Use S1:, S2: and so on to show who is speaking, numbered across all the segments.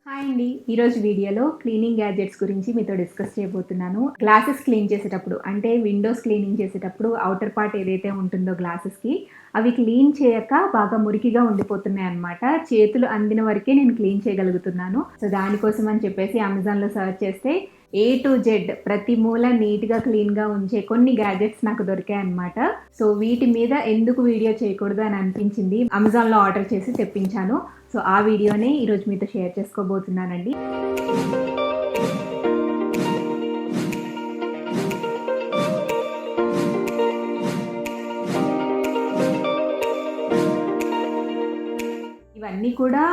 S1: Hi అండి. ఈరోజు వీడియోలో క్లీనింగ్ గ్యాడ్జెట్స్ గురించి మీతో డిస్కస్ చేయబోతున్నాను. గ్లాసెస్ క్లీన్ చేసేటప్పుడు అంటే విండోస్ క్లీనింగ్ చేసేటప్పుడు ఔటర్ పార్ట్ ఏదైతే ఉంటుందో గ్లాసెస్‌కి అవి క్లీన్ చేయక బాగా మురికిగా ఉండిపోతున్నాయన్నమాట. చేతులు అందిన వరకే నేను క్లీన్ చేయగలుగుతున్నాను. సో దానికోసం అని చెప్పేసి అమెజాన్‌లో సెర్చ్ చేస్తే ఏ టు జెడ్ ప్రతి మూల నీట్‌గా క్లీన్‌గా ఉంచే కొన్ని గ్యాడ్జెట్స్ నాకు దొరికాయన్నమాట. సో వీటి మీద ఎందుకు వీడియో చేయకూడదు అని అనిపించింది. అమెజాన్‌లో ఆర్డర్ చేసి తెప్పించాను. సో ఆ వీడియోనే ఈరోజు మీతో షేర్ చేసుకోబోతున్నానండి. ఇవన్నీ కూడా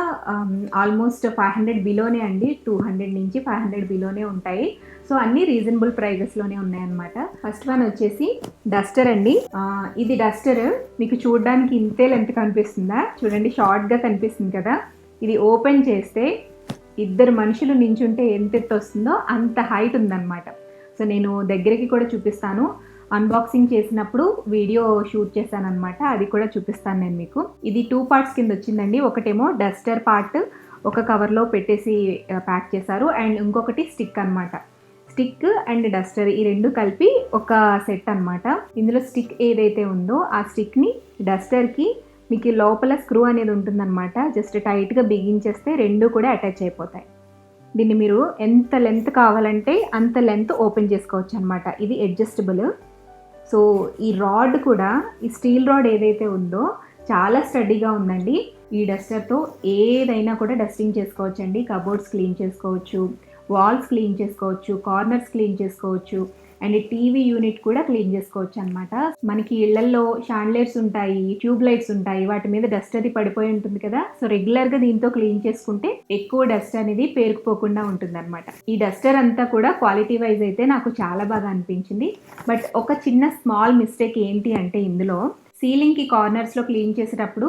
S1: ఆల్మోస్ట్ 500 బిలోనే అండి. 200 నుంచి 500 బిలోనే ఉంటాయి. సో అన్నీ రీజనబుల్ ప్రైజెస్లోనే ఉన్నాయన్నమాట. ఫస్ట్ వన్ వచ్చేసి డస్టర్ అండి. ఇది డస్టర్ మీకు చూడడానికి ఇంతే లెంత్ కనిపిస్తుందా? చూడండి, షార్ట్గా కనిపిస్తుంది కదా. ఇది ఓపెన్ చేస్తే ఇద్దరు మనుషులు నించుంటే ఎంత ఎత్తు వస్తుందో అంత హైట్ ఉందన్నమాట. సో నేను దగ్గరికి కూడా చూపిస్తాను. అన్బాక్సింగ్ చేసినప్పుడు వీడియో షూట్ చేశాను అనమాట, అది కూడా చూపిస్తాను నేను మీకు. ఇది 2 పార్ట్స్ కింద వచ్చిందండి. ఒకటేమో డస్టర్ పార్ట్ ఒక కవర్లో పెట్టేసి ప్యాక్ చేశారు, అండ్ ఇంకొకటి స్టిక్ అనమాట. స్టిక్ అండ్ డస్టర్ ఈ రెండు కలిపి ఒక సెట్ అనమాట. ఇందులో స్టిక్ ఏదైతే ఉందో ఆ స్టిక్ని డస్టర్కి మీకు లోపల స్క్రూ అనేది ఉంటుందన్నమాట. జస్ట్ టైట్గా బిగించేస్తే రెండు కూడా అటాచ్ అయిపోతాయి. దీన్ని మీరు ఎంత లెంత్ కావాలంటే అంత లెంత్ ఓపెన్ చేసుకోవచ్చు అనమాట. ఇది అడ్జస్టబుల్. సో ఈ రాడ్ కూడా, ఈ స్టీల్ రాడ్ ఏదైతే ఉందో చాలా స్టడీగా ఉందండి. ఈ డస్టర్తో ఏదైనా కూడా డస్టింగ్ చేసుకోవచ్చు అండి. కబోర్డ్స్ క్లీన్ చేసుకోవచ్చు, వాల్స్ క్లీన్ చేసుకోవచ్చు, కార్నర్స్ క్లీన్ చేసుకోవచ్చు, అండ్ టీవీ యూనిట్ కూడా క్లీన్ చేసుకోవచ్చు అనమాట. మనకి ఇళ్లల్లో షాండ్లైర్స్ ఉంటాయి, ట్యూబ్ లైట్స్ ఉంటాయి, వాటి మీద డస్ట్ అది పడిపోయి ఉంటుంది కదా. సో రెగ్యులర్గా దీంతో క్లీన్ చేసుకుంటే ఎక్కువ డస్ట్ అనేది పేరుకుపోకుండా ఉంటుంది అనమాట. ఈ డస్టర్ అంతా కూడా క్వాలిటీ వైజ్ అయితే నాకు చాలా బాగా అనిపించింది. బట్ ఒక చిన్న స్మాల్ మిస్టేక్ ఏంటి అంటే, ఇందులో సీలింగ్కి కార్నర్స్లో క్లీన్ చేసేటప్పుడు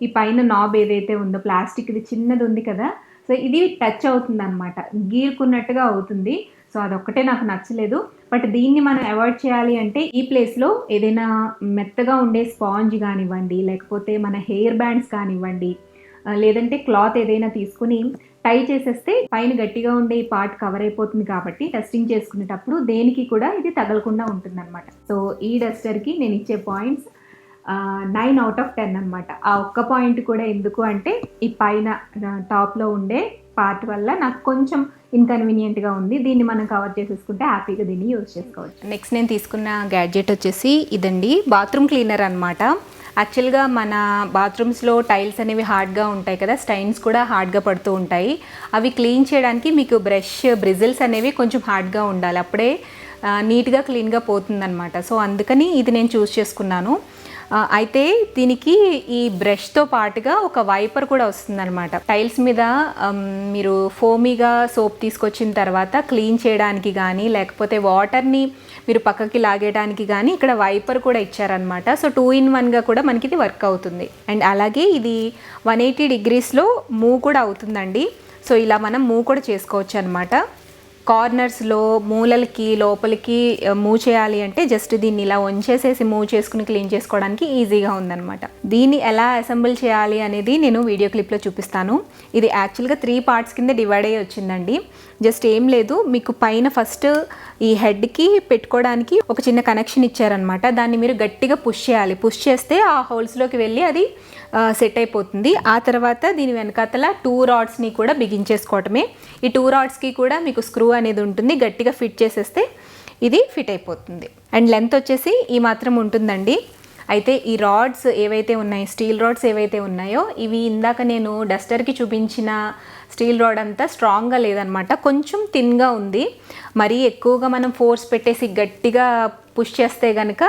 S1: ఈ పైన నాబ్ ఏదైతే ఉందో ప్లాస్టిక్, ఇది చిన్నది ఉంది కదా, సో ఇది టచ్ అవుతుంది అనమాట, గీరుకున్నట్టుగా అవుతుంది. సో అదొక్కటే నాకు నచ్చలేదు. బట్ దీన్ని మనం అవాయిడ్ చేయాలి అంటే ఈ ప్లేస్లో ఏదైనా మెత్తగా ఉండే స్పాంజ్ కానివ్వండి, లేకపోతే మన హెయిర్ బ్యాండ్స్ కానివ్వండి, లేదంటే క్లాత్ ఏదైనా తీసుకుని టై చేసేస్తే పైన గట్టిగా ఉండే ఈ పార్ట్ కవర్ అయిపోతుంది. కాబట్టి డస్టింగ్ చేసుకునేటప్పుడు దేనికి కూడా ఇది తగలకుండా ఉంటుంది అనమాట. సో ఈ డస్టర్కి నేను ఇచ్చే పాయింట్స్ 9 out of 10 అనమాట. ఆ ఒక్క పాయింట్ కూడా ఎందుకు అంటే, ఈ పైన టాప్లో ఉండే పార్ట్ వల్ల నాకు కొంచెం ఇన్కన్వీనియంట్గా ఉంది. దీన్ని మనం కవర్ చేసేసుకుంటే హ్యాపీగా దీన్ని యూజ్ చేసుకోవచ్చు. నెక్స్ట్ నేను తీసుకున్న గ్యాడ్జెట్ వచ్చేసి ఇదండి, బాత్రూమ్ క్లీనర్ అనమాట. యాక్చువల్గా మన బాత్రూమ్స్లో టైల్స్ అనేవి హార్డ్గా ఉంటాయి కదా, స్టైన్స్ కూడా హార్డ్గా పడుతూ ఉంటాయి. అవి క్లీన్ చేయడానికి మీకు బ్రిజిల్స్ అనేవి కొంచెం హార్డ్గా ఉండాలి, అప్పుడే నీట్గా క్లీన్గా పోతుందన్నమాట. సో అందుకని ఇది నేను చూస్ చేసుకున్నాను. అయితే దీనికి ఈ బ్రష్తో పాటుగా ఒక వైపర్ కూడా వస్తుందన్నమాట. టైల్స్ మీద మీరు ఫోమీగా సోప్ తీసుకొచ్చిన తర్వాత క్లీన్ చేయడానికి కానీ, లేకపోతే వాటర్ని మీరు పక్కకి లాగేయడానికి కానీ ఇక్కడ వైపర్ కూడా ఇచ్చారనమాట. సో 2-in-1గా కూడా మనకి ఇది వర్క్ అవుతుంది. అండ్ అలాగే ఇది 180 degreesలో మూవ్ కూడా అవుతుందండి. సో ఇలా మనం మూవ్ కూడా చేసుకోవచ్చు అనమాట. కార్నర్స్లో మూలలకి లోపలికి మూవ్ చేయాలి అంటే జస్ట్ దీన్ని ఇలా వంచేసేసి మూవ్ చేసుకుని క్లీన్ చేసుకోవడానికి ఈజీగా ఉందన్నమాట. దీన్ని ఎలా అసెంబుల్ చేయాలి అనేది నేను వీడియో క్లిప్లో చూపిస్తాను. ఇది యాక్చువల్గా 3 పార్ట్స్ కింద డివైడ్ అయ్యి వచ్చిందండి. జస్ట్ ఏం లేదు, మీకు పైన ఫస్ట్ ఈ హెడ్కి పెట్టుకోవడానికి ఒక చిన్న కనెక్షన్ ఇచ్చారనమాట. దాన్ని మీరు గట్టిగా పుష్ చేయాలి. పుష్ చేస్తే ఆ హోల్స్లోకి వెళ్ళి అది సెట్ అయిపోతుంది. ఆ తర్వాత దీని వెనకాతల 2 రాడ్స్ని కూడా బిగించేసుకోవటమే. ఈ 2 రాడ్స్కి కూడా మీకు స్క్రూ అనేది ఉంటుంది, గట్టిగా ఫిట్ చేసేస్తే ఇది ఫిట్ అయిపోతుంది. అండ్ లెంత్ వచ్చేసి ఈ మాత్రం ఉంటుందండి. అయితే ఈ రాడ్స్ ఏవైతే ఉన్నాయో, స్టీల్ రాడ్స్ ఏవైతే ఉన్నాయో, ఇవి ఇందాక నేను డస్టర్కి చూపించిన స్టీల్ రాడ్ అంతా స్ట్రాంగ్గా లేదనమాట, కొంచెం థిన్గా ఉంది. మరీ ఎక్కువగా మనం ఫోర్స్ పెట్టేసి గట్టిగా పుష్ చేస్తే కనుక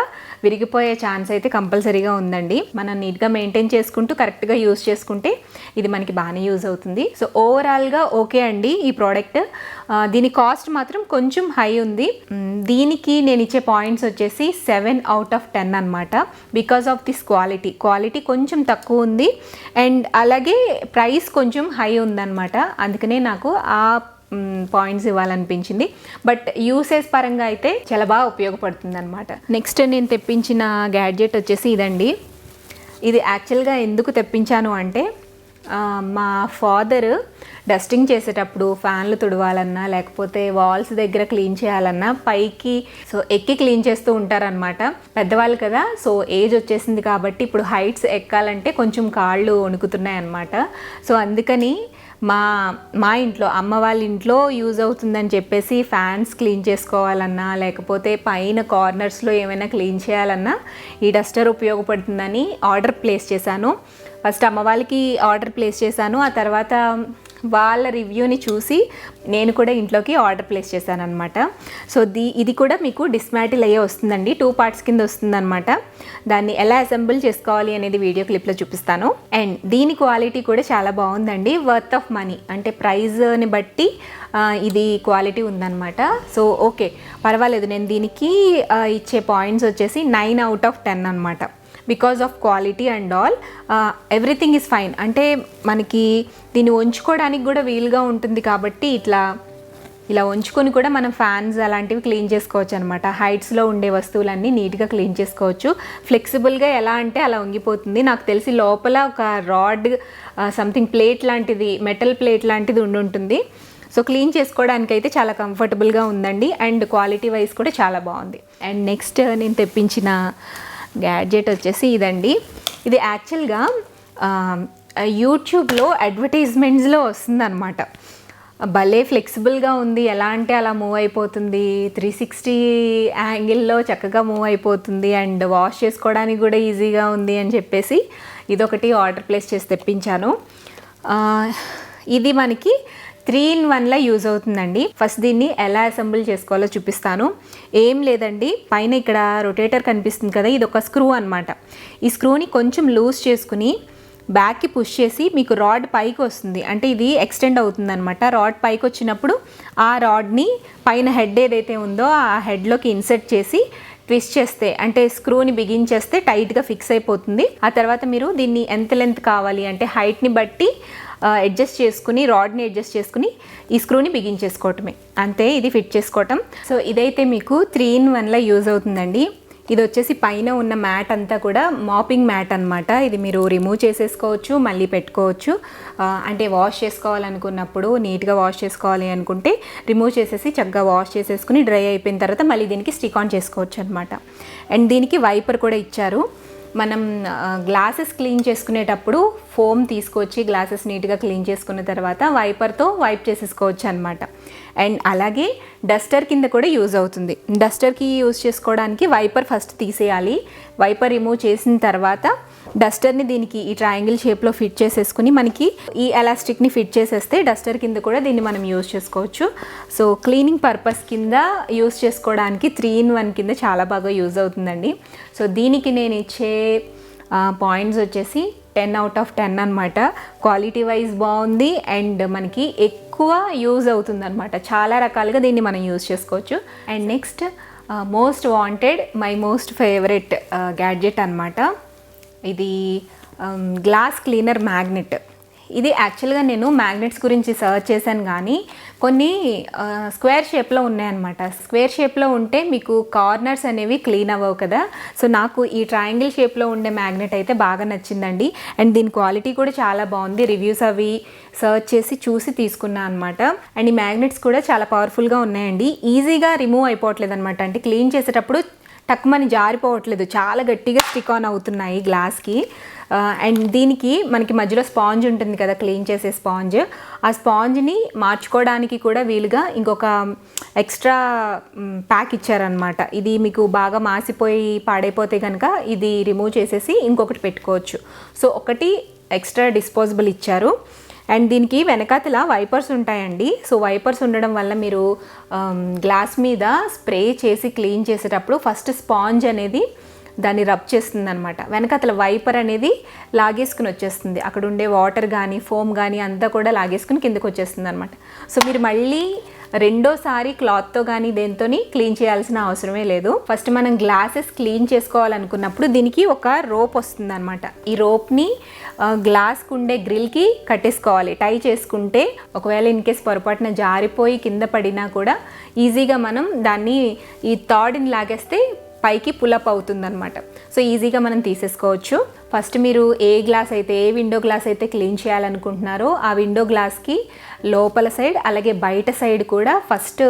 S1: విరిగిపోయే ఛాన్స్ అయితే కంపల్సరీగా ఉందండి. మనం నీట్గా మెయింటైన్ చేసుకుంటూ కరెక్ట్గా యూజ్ చేసుకుంటే ఇది మనకి బాగానే యూజ్ అవుతుంది. సో ఓవరాల్గా ఓకే అండి ఈ ప్రోడక్ట్. దీని కాస్ట్ మాత్రం కొంచెం హై ఉంది. దీనికి నేను ఇచ్చే పాయింట్స్ వచ్చేసి 7 out of 10 అనమాట. బికాస్ ఆఫ్ దిస్ క్వాలిటీ కొంచెం తక్కువ ఉంది, అండ్ అలాగే ప్రైస్ కొంచెం హై ఉందన్నమాట. అందుకనే నాకు ఆ పాయింట్స్ ఇవ్వాలనిపించింది. బట్ యూసేజ్ పరంగా అయితే చాలా బాగా ఉపయోగపడుతుంది అనమాట. నెక్స్ట్ నేను తెప్పించిన గ్యాడ్జెట్ వచ్చేసి ఇదండి. ఇది యాక్చువల్గా ఎందుకు తెప్పించాను అంటే, మా ఫాదర్ డస్టింగ్ చేసేటప్పుడు ఫ్యాన్లు తుడవాలన్నా లేకపోతే వాల్స్ దగ్గర క్లీన్ చేయాలన్నా పైకి సో ఎక్కి క్లీన్ చేస్తూ ఉంటారనమాట. పెద్దవాళ్ళు కదా, సో ఏజ్ వచ్చేసింది కాబట్టి ఇప్పుడు హైట్స్ ఎక్కాలంటే కొంచెం కాళ్ళు వణుకుతున్నాయి అన్నమాట. సో అందుకని మా ఇంట్లో అమ్మ వాళ్ళ ఇంట్లో యూజ్ అవుతుందని చెప్పేసి ఫ్యాన్స్ క్లీన్ చేసుకోవాలన్నా లేకపోతే పైన కార్నర్స్లో ఏమైనా క్లీన్ చేయాలన్నా ఈ డస్టర్ ఉపయోగపడుతుందని ఆర్డర్ ప్లేస్ చేశాను. ఫస్ట్ అమ్మ వాళ్ళకి ఆర్డర్ ప్లేస్ చేశాను, ఆ తర్వాత వాళ్ళ రివ్యూని చూసి నేను కూడా ఇంట్లోకి ఆర్డర్ ప్లేస్ చేశాను అనమాట. సో ఇది కూడా మీకు డిస్మాటిల్ అయ్యే వస్తుందండి, 2 parts కింద వస్తుందన్నమాట. దాన్ని ఎలా అసెంబుల్ చేసుకోవాలి అనేది వీడియో క్లిప్లో చూపిస్తాను. అండ్ దీని క్వాలిటీ కూడా చాలా బాగుందండి, వర్త్ ఆఫ్ మనీ అంటే ప్రైజ్ని బట్టి ఇది క్వాలిటీ ఉందన్నమాట. సో ఓకే పర్వాలేదు, నేను దీనికి ఇచ్చే పాయింట్స్ వచ్చేసి 9 out of 10 అనమాట. Because of quality and all everything is fine. అంటే మనకి దీన్ని ఉంచుకోవడానికి కూడా వీలుగా ఉంటుంది కాబట్టి ఇలా ఉంచుకొని కూడా మనం ఫ్యాన్స్ అలాంటివి క్లీన్ చేసుకోవచ్చు అనమాట. హైట్స్లో ఉండే వస్తువులన్నీ నీట్గా క్లీన్ చేసుకోవచ్చు. ఫ్లెక్సిబుల్గా ఎలా అంటే అలా వంగిపోతుంది. నాకు తెలిసి లోపల ఒక రాడ్ సంథింగ్ ప్లేట్ లాంటిది, మెటల్ ప్లేట్ లాంటిది ఉంటుంది. సో క్లీన్ చేసుకోవడానికి అయితే చాలా కంఫర్టబుల్గా ఉందండి అండ్ క్వాలిటీ వైజ్ కూడా చాలా బాగుంది. అండ్ నెక్స్ట్ నేను తెప్పించిన గ్యాడ్జెట్ వచ్చేసి ఇదండి. ఇది యాక్చువల్గా యూట్యూబ్లో అడ్వర్టైజ్మెంట్స్లో వస్తుందన్నమాట. భలే ఫ్లెక్సిబుల్గా ఉంది, ఎలా అంటే అలా మూవ్ అయిపోతుంది, 360 యాంగిల్లో చక్కగా మూవ్ అయిపోతుంది అండ్ వాష్ చేసుకోవడానికి కూడా ఈజీగా ఉంది అని చెప్పేసి ఇదొకటి ఆర్డర్ ప్లేస్ చేసి తెప్పించాను. ఇది మనకి 3-in-1లా యూజ్ అవుతుందండి. ఫస్ట్ దీన్ని ఎలా అసెంబుల్ చేసుకోవాలో చూపిస్తాను. ఏం లేదండి, పైన ఇక్కడ రొటేటర్ కనిపిస్తుంది కదా, ఇది ఒక స్క్రూ అనమాట. ఈ స్క్రూని కొంచెం లూజ్ చేసుకుని బ్యాక్కి పుష్ చేసి మీకు రాడ్ పైకి వస్తుంది, అంటే ఇది ఎక్స్టెండ్ అవుతుంది అనమాట. రాడ్ పైకి వచ్చినప్పుడు ఆ రాడ్ని పైన హెడ్ ఏదైతే ఉందో ఆ హెడ్లోకి ఇన్సర్ట్ చేసి ట్విస్ట్ చేస్తే అంటే స్క్రూని బిగించేస్తే టైట్గా ఫిక్స్ అయిపోతుంది. ఆ తర్వాత మీరు దీన్ని ఎంత లెంత్ కావాలి అంటే హైట్ని బట్టి అడ్జస్ట్ చేసుకుని రాడ్ని అడ్జస్ట్ చేసుకుని ఈ స్క్రూని బిగించేసుకోవటమే, అంతే. ఇది ఫిట్ చేసుకోవటం. సో ఇదైతే మీకు 3-in-1లా యూజ్ అవుతుందండి. ఇది వచ్చేసి పైన ఉన్న మ్యాట్ అంతా కూడా మాపింగ్ మ్యాట్ అనమాట. ఇది మీరు రిమూవ్ చేసేసుకోవచ్చు, మళ్ళీ పెట్టుకోవచ్చు. అంటే వాష్ చేసుకోవాలనుకున్నప్పుడు, నీట్గా వాష్ చేసుకోవాలి అనుకుంటే రిమూవ్ చేసేసి చక్కగా వాష్ చేసేసుకుని డ్రై అయిపోయిన తర్వాత మళ్ళీ దీనికి స్టిక్ ఆన్ చేసుకోవచ్చు అనమాట. అండ్ దీనికి వైపర్ కూడా ఇచ్చారు. మనం గ్లాసెస్ క్లీన్ చేసుకునేటప్పుడు ఫోమ్ తీసుకొచ్చి గ్లాసెస్ నీట్గా క్లీన్ చేసుకున్న తర్వాత వైపర్తో వైప్ చేసేసుకోవచ్చు అనమాట. అండ్ అలాగే డస్టర్ కింద కూడా యూజ్ అవుతుంది. డస్టర్కి యూజ్ చేసుకోవడానికి వైపర్ ఫస్ట్ తీసేయాలి. వైపర్ రిమూవ్ చేసిన తర్వాత డస్టర్ని దీనికి ఈ ట్రయాంగిల్ షేప్లో ఫిట్ చేసేసుకుని మనకి ఈ ఎలాస్టిక్ని ఫిట్ చేసేస్తే డస్టర్ కింద కూడా దీన్ని మనం యూజ్ చేసుకోవచ్చు. సో క్లీనింగ్ పర్పస్ కింద యూజ్ చేసుకోవడానికి 3-in-1 కింద చాలా బాగా యూజ్ అవుతుందండి. సో దీనికి నేను ఇచ్చే పాయింట్స్ వచ్చేసి 10 out of 10 అనమాట. క్వాలిటీ వైజ్ బాగుంది అండ్ మనకి ఎక్కువ యూజ్ అవుతుంది అనమాట. చాలా రకాలుగా దీన్ని మనం యూజ్ చేసుకోవచ్చు. And next most wanted, my most favourite gadget అనమాట. ఇది గ్లాస్ క్లీనర్ మ్యాగ్నెట్. ఇది యాక్చువల్గా నేను మ్యాగ్నెట్స్ గురించి సర్చ్ చేశాను కానీ కొన్ని స్క్వేర్ షేప్లో ఉన్నాయన్నమాట. స్క్వేర్ షేప్లో ఉంటే మీకు కార్నర్స్ అనేవి క్లీన్ అవ్వవు కదా. సో నాకు ఈ ట్రయాంగిల్ షేప్లో ఉండే మ్యాగ్నెట్ అయితే బాగా నచ్చిందండి. అండ్ దీని క్వాలిటీ కూడా చాలా బాగుంది. రివ్యూస్ అవి సర్చ్ చేసి చూసి తీసుకున్నాను అనమాట. అండ్ ఈ మ్యాగ్నెట్స్ కూడా చాలా పవర్ఫుల్గా ఉన్నాయండి. ఈజీగా రిమూవ్ అయిపోవట్లేదు అనమాట. అంటే క్లీన్ చేసేటప్పుడు టక్మని జారిపోవట్లేదు, చాలా గట్టిగా స్టిక్ ఆన్ అవుతున్నాయి గ్లాస్కి. అండ్ దీనికి మనకి మధ్యలో స్పాంజ్ ఉంటుంది కదా, క్లీన్ చేసే స్పాంజ్, ఆ స్పాంజ్ని మార్చుకోవడానికి కూడా వీలుగా ఇంకొక ఎక్స్ట్రా ప్యాక్ ఇచ్చారనమాట. ఇది మీకు బాగా మాసిపోయి పాడైపోతే కనుక ఇది రిమూవ్ చేసేసి ఇంకొకటి పెట్టుకోవచ్చు. సో ఒకటి ఎక్స్ట్రా డిస్పోజబుల్ ఇచ్చారు. అండ్ దీనికి వెనకాతల వైపర్స్ ఉంటాయండి. సో వైపర్స్ ఉండడం వల్ల మీరు గ్లాస్ మీద స్ప్రే చేసి క్లీన్ చేసేటప్పుడు ఫస్ట్ స్పాంజ్ అనేది దాన్ని రబ్ చేస్తుంది అనమాట. వెనకాతల వైపర్ అనేది లాగేసుకుని వచ్చేస్తుంది, అక్కడ ఉండే వాటర్ కానీ ఫోమ్ కానీ అంతా కూడా లాగేసుకుని కిందకు వచ్చేస్తుంది అనమాట. సో మీరు మళ్ళీ రెండోసారి క్లాత్తో కానీ దేంతో క్లీన్ చేయాల్సిన అవసరమే లేదు. ఫస్ట్ మనం గ్లాసెస్ క్లీన్ చేసుకోవాలనుకున్నప్పుడు దీనికి ఒక రోప్ వస్తుంది అనమాట. ఈ రోప్ని గ్లాస్కి ఉండే గ్రిల్కి కట్టేసుకోవాలి. టై చేసుకుంటే ఒకవేళ ఇన్కేస్ పొరపాటున జారిపోయి కింద పడినా కూడా ఈజీగా మనం దాన్ని ఈ తాడుని లాగేస్తే పైకి పులప్ అవుతుందన్నమాట. సో ఈజీగా మనం తీసేసుకోవచ్చు. ఫస్ట్ మీరు ఏ విండో గ్లాస్ అయితే క్లీన్ చేయాలనుకుంటున్నారో ఆ విండో గ్లాస్కి లోపల సైడ్ అలాగే బయట సైడ్ కూడా ఫస్ట్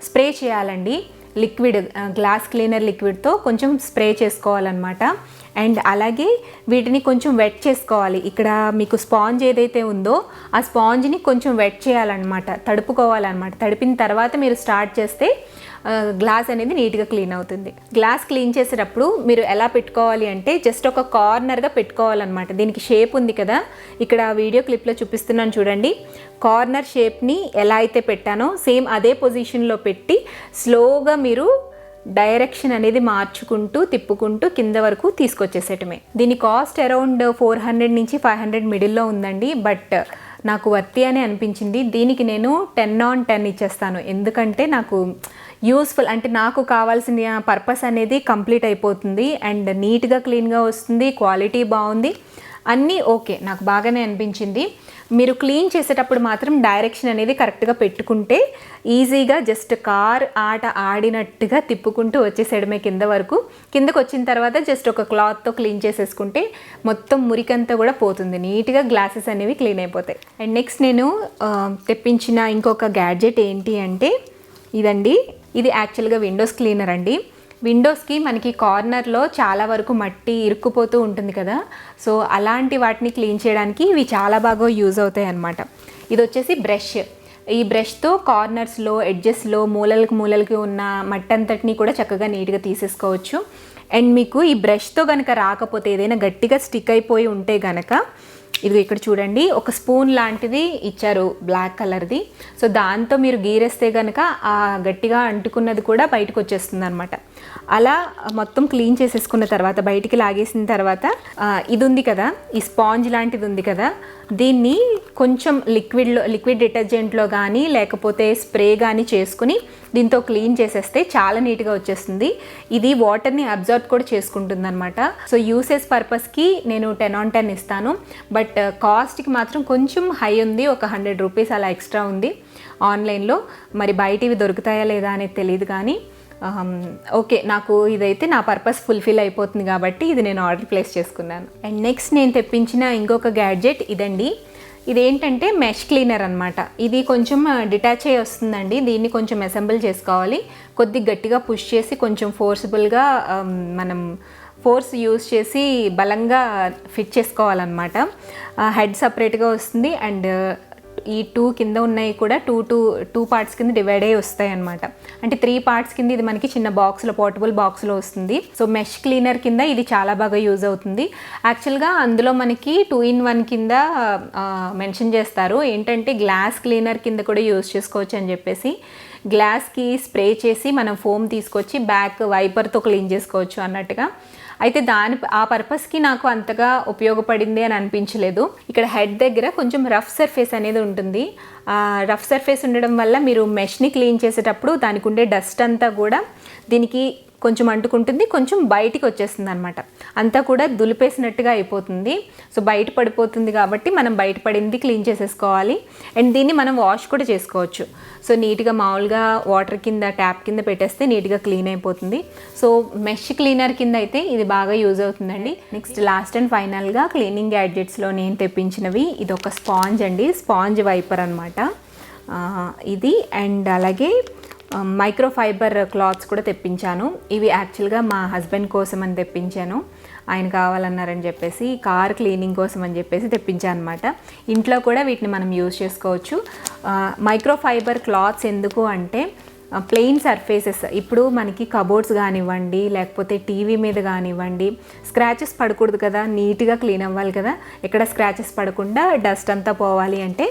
S1: స్ప్రే చేయాలండి. లిక్విడ్ గ్లాస్ క్లీనర్ లిక్విడ్తో కొంచెం స్ప్రే చేసుకోవాలన్నమాట. అండ్ అలాగే వీటిని కొంచెం వెట్ చేసుకోవాలి. ఇక్కడ మీకు స్పాంజ్ ఏదైతే ఉందో ఆ స్పాంజ్ని కొంచెం వెట్ చేయాలన్నమాట, తడుపుకోవాలన్నమాట. తడిపిన తర్వాత మీరు స్టార్ట్ చేస్తే గ్లాస్ అనేది నీట్గా క్లీన్ అవుతుంది. గ్లాస్ క్లీన్ చేసేటప్పుడు మీరు ఎలా పెట్టుకోవాలి అంటే జస్ట్ ఒక కార్నర్గా పెట్టుకోవాలన్నమాట. దీనికి షేప్ ఉంది కదా, ఇక్కడ వీడియో క్లిప్లో చూపిస్తున్నాను చూడండి. కార్నర్ షేప్ని ఎలా అయితే పెట్టానో సేమ్ అదే పొజిషన్లో పెట్టి స్లోగా మీరు డైరెక్షన్ అనేది మార్చుకుంటూ తిప్పుకుంటూ కింద వరకు తీసుకొచ్చేసేయటమే. దీని కాస్ట్ అరౌండ్ 400 నుంచి 500 మిడిల్లో ఉందండి. బట్ నాకు వర్తి అని అనిపించింది. దీనికి నేను 10/10 ఇచ్చేస్తాను. ఎందుకంటే నాకు యూస్ఫుల్, అంటే నాకు కావాల్సిన పర్పస్ అనేది కంప్లీట్ అయిపోతుంది. అండ్ నీట్గా క్లీన్గా వస్తుంది, క్వాలిటీ బాగుంది, అన్నీ ఓకే, నాకు బాగానే అనిపించింది. మీరు క్లీన్ చేసేటప్పుడు మాత్రం డైరెక్షన్ అనేది కరెక్ట్గా పెట్టుకుంటే ఈజీగా జస్ట్ కార్ ఆట ఆడినట్టుగా తిప్పుకుంటూ వచ్చేసేయడమే కింద వరకు. కిందకు వచ్చిన తర్వాత జస్ట్ ఒక క్లాత్తో క్లీన్ చేసేసుకుంటే మొత్తం మురికంతా కూడా పోతుంది, నీట్గా గ్లాసెస్ అనేవి క్లీన్ అయిపోతాయి. అండ్ నెక్స్ట్ నేను తెప్పించిన ఇంకొక గ్యాడ్జెట్ ఏంటి అంటే ఇదండి. ఇది యాక్చువల్గా విండోస్ క్లీనర్ అండి. విండోస్కి మనకి కార్నర్లో చాలా వరకు మట్టి ఇరుక్కుపోతూ ఉంటుంది కదా, సో అలాంటి వాటిని క్లీన్ చేయడానికి ఇవి చాలా బాగా యూజ్ అవుతాయి అన్నమాట. ఇది వచ్చేసి బ్రష్. ఈ బ్రష్తో కార్నర్స్లో, ఎడ్జెస్లో, మూలలకి ఉన్న మట్టి అంతటిని కూడా చక్కగా నీట్గా తీసేసుకోవచ్చు. అండ్ మీకు ఈ బ్రష్తో కనుక రాకపోతే, ఏదైనా గట్టిగా స్టిక్ అయిపోయి ఉంటే కనుక ఇది ఇక్కడ చూడండి, ఒక స్పూన్ లాంటిది ఇచ్చారు బ్లాక్ కలర్ది. సో దాంతో మీరు గీరేస్తే కనుక ఆ గట్టిగా అంటుకున్నది కూడా బయటకు వచ్చేస్తుంది అనమాట. అలా మొత్తం క్లీన్ చేసేసుకున్న తర్వాత బయటికి లాగేసిన తర్వాత ఇది ఉంది కదా, ఈ స్పాంజ్ లాంటిది ఉంది కదా, దీన్ని కొంచెం లిక్విడ్ డిటర్జెంట్లో కానీ లేకపోతే స్ప్రే కానీ చేసుకుని దీంతో క్లీన్ చేసేస్తే చాలా నీట్గా వచ్చేస్తుంది. ఇది వాటర్ని అబ్జర్వ్ కూడా చేసుకుంటుంది అనమాట. సో యూసేజ్ పర్పస్కి నేను 10/10 ఇస్తాను. బట్ కాస్ట్కి మాత్రం కొంచెం హై ఉంది, ఒక 100 రూపీస్ అలా ఎక్స్ట్రా ఉంది ఆన్లైన్లో. మరి బయట ఇవి దొరుకుతాయా లేదా అనేది తెలియదు, కానీ ఓకే, నాకు ఇదైతే నా పర్పస్ ఫుల్ఫిల్ అయిపోతుంది కాబట్టి ఇది నేను ఆర్డర్ ప్లేస్ చేసుకున్నాను. అండ్ నెక్స్ట్ నేను తెప్పించిన ఇంకొక గ్యాడ్జెట్ ఇదండి. ఇదేంటంటే మెష్ క్లీనర్ అనమాట. ఇది కొంచెం డిటాచ్ అయ్యి వస్తుందండి. దీన్ని కొంచెం అసెంబుల్ చేసుకోవాలి. కొద్దిగా గట్టిగా పుష్ చేసి కొంచెం ఫోర్స్ఫుల్గా మనం ఫోర్స్ యూజ్ చేసి బలంగా ఫిట్ చేసుకోవాలన్నమాట. హెడ్ సపరేట్గా వస్తుంది. అండ్ ఈ 2 కింద ఉన్నాయి కూడా టూ పార్ట్స్ కింద డివైడ్ అయ్యి వస్తాయి అనమాట. అంటే 3 పార్ట్స్ కింద ఇది మనకి చిన్న బాక్స్లో, పోర్టబుల్ బాక్స్లో వస్తుంది. సో మెష్ క్లీనర్ కింద ఇది చాలా బాగా యూజ్ అవుతుంది. యాక్చువల్గా అందులో మనకి 2-in-1 కింద మెన్షన్ చేస్తారు. ఏంటంటే గ్లాస్ క్లీనర్ కింద కూడా యూజ్ చేసుకోవచ్చు అని చెప్పేసి. గ్లాస్కి స్ప్రే చేసి మనం ఫోమ్ తీసుకొచ్చి బ్యాక్ వైపర్తో క్లీన్ చేసుకోవచ్చు అన్నట్టుగా. అయితే ఆ పర్పస్కి నాకు అంతగా ఉపయోగపడింది అని అనిపించలేదు. ఇక్కడ హెడ్ దగ్గర కొంచెం రఫ్ సర్ఫేస్ అనేది ఉంటుంది. రఫ్ సర్ఫేస్ ఉండడం వల్ల మీరు మెష్ని క్లీన్ చేసేటప్పుడు దానికి ఉండే డస్ట్ అంతా కూడా దీనికి కొంచెం అంటుకుంటుంది, కొంచెం బయటికి వచ్చేస్తుంది అనమాట. అంతా కూడా దులిపేసినట్టుగా అయిపోతుంది. సో బయట పడిపోతుంది కాబట్టి మనం బయట పడింది క్లీన్ చేసేసుకోవాలి. అండ్ దీన్ని మనం వాష్ కూడా చేసుకోవచ్చు. సో నీట్గా మామూలుగా వాటర్ కింద, ట్యాప్ కింద పెట్టేస్తే నీట్గా క్లీన్ అయిపోతుంది. సో మెష్ క్లీనర్ కింద అయితే ఇది బాగా యూజ్ అవుతుందండి. నెక్స్ట్ లాస్ట్ అండ్ ఫైనల్గా క్లీనింగ్ గ్యాడ్జెట్స్లో నేను తెప్పించినవి ఇది ఒక స్పాంజ్ అండి. స్పాంజ్ వైపర్ అనమాట ఇది. అండ్ అలాగే మైక్రో ఫైబర్ క్లాత్స్ కూడా తెప్పించాను. ఇవి యాక్చువల్గా మా హస్బెండ్ కోసం అని తెప్పించాను. ఆయన కావాలన్నారని చెప్పేసి, కార్ క్లీనింగ్ కోసం అని చెప్పేసి తెప్పించాను అనమాట. ఇంట్లో కూడా వీటిని మనం యూజ్ చేసుకోవచ్చు. మైక్రో ఫైబర్ క్లాత్స్ ఎందుకు అంటే ప్లెయిన్ సర్ఫేసెస్, ఇప్పుడు మనకి కబోర్డ్స్ కానివ్వండి లేకపోతే టీవీ మీద కానివ్వండి స్క్రాచెస్ పడకూడదు కదా, నీట్గా క్లీన్ అవ్వాలి కదా, ఎక్కడ స్క్రాచెస్ పడకుండా డస్ట్ అంతా పోవాలి అంటే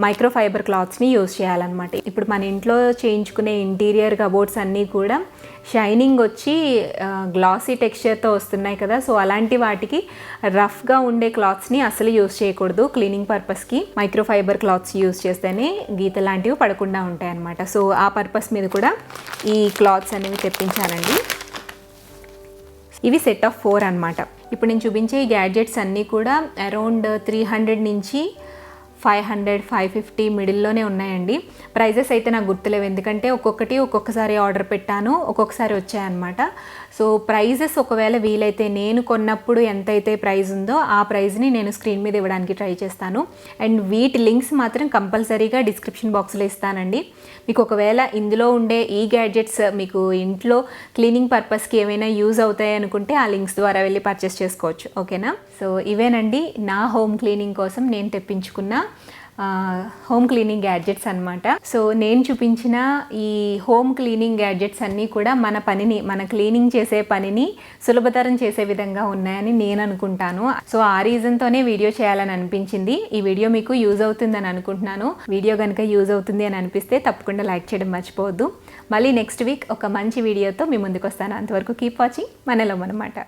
S1: మైక్రో ఫైబర్ క్లాత్స్ని యూజ్ చేయాలన్నమాట. ఇప్పుడు మన ఇంట్లో చేయించుకునే ఇంటీరియర్ కబోర్డ్స్ అన్నీ కూడా షైనింగ్ వచ్చి గ్లాసీ టెక్స్చర్తో వస్తున్నాయి కదా, సో అలాంటి వాటికి రఫ్గా ఉండే క్లాత్స్ని అసలు యూజ్ చేయకూడదు. క్లీనింగ్ పర్పస్కి మైక్రో ఫైబర్ క్లాత్స్ యూజ్ చేస్తేనే గీత లాంటివి పడకుండా ఉంటాయి అన్నమాట. సో ఆ పర్పస్ మీద కూడా ఈ క్లాత్స్ అనేవి తెప్పించానండి. ఇవి సెట్ ఆఫ్ 4 అనమాట. ఇప్పుడు నేను చూపించే ఈ గ్యాడ్జెట్స్ అన్నీ కూడా అరౌండ్ 300 నుంచి 500, 550 మిడిల్లోనే ఉన్నాయండి. ప్రైజెస్ అయితే నాకు గుర్తులేవు, ఎందుకంటే ఒక్కొక్కసారి ఆర్డర్ పెట్టాను, ఒక్కొక్కసారి వచ్చాయన్నమాట. సో ప్రైజెస్ ఒకవేళ వీలైతే నేను కొన్నప్పుడు ఎంతైతే ప్రైస్ ఉందో ఆ ప్రైస్ని నేను స్క్రీన్ మీద ఇవ్వడానికి ట్రై చేస్తాను. అండ్ వీటి లింక్స్ మాత్రం కంపల్సరీగా డిస్క్రిప్షన్ బాక్స్లో ఇస్తానండి. మీకు ఒకవేళ ఇందులో ఉండే ఈ గ్యాడ్జెట్స్ మీకు ఇంట్లో క్లీనింగ్ పర్పస్కి ఏమైనా యూజ్ అవుతాయి అనుకుంటే ఆ లింక్స్ ద్వారా వెళ్ళి పర్చేస్ చేసుకోవచ్చు. ఓకేనా? సో ఇవేనండి నా హోమ్ క్లీనింగ్ కోసం నేను తెప్పించుకున్న హోమ్ క్లీనింగ్ గ్యాడ్జెట్స్ అనమాట. సో నేను చూపించిన ఈ హోమ్ క్లీనింగ్ గ్యాడ్జెట్స్ అన్నీ కూడా మన క్లీనింగ్ చేసే పనిని సులభతరం చేసే విధంగా ఉన్నాయని నేను అనుకుంటాను. సో ఆ రీజన్తోనే వీడియో చేయాలని అనిపించింది. ఈ వీడియో మీకు యూజ్ అవుతుందని అనుకుంటున్నాను. వీడియో కనుక యూజ్ అవుతుంది అని అనిపిస్తే తప్పకుండా లైక్ చేయడం మర్చిపోవద్దు. మళ్ళీ నెక్స్ట్ వీక్ ఒక మంచి వీడియోతో మీ ముందుకు వస్తాను. అంతవరకు కీప్ వాచింగ్ మనలో మనమాట.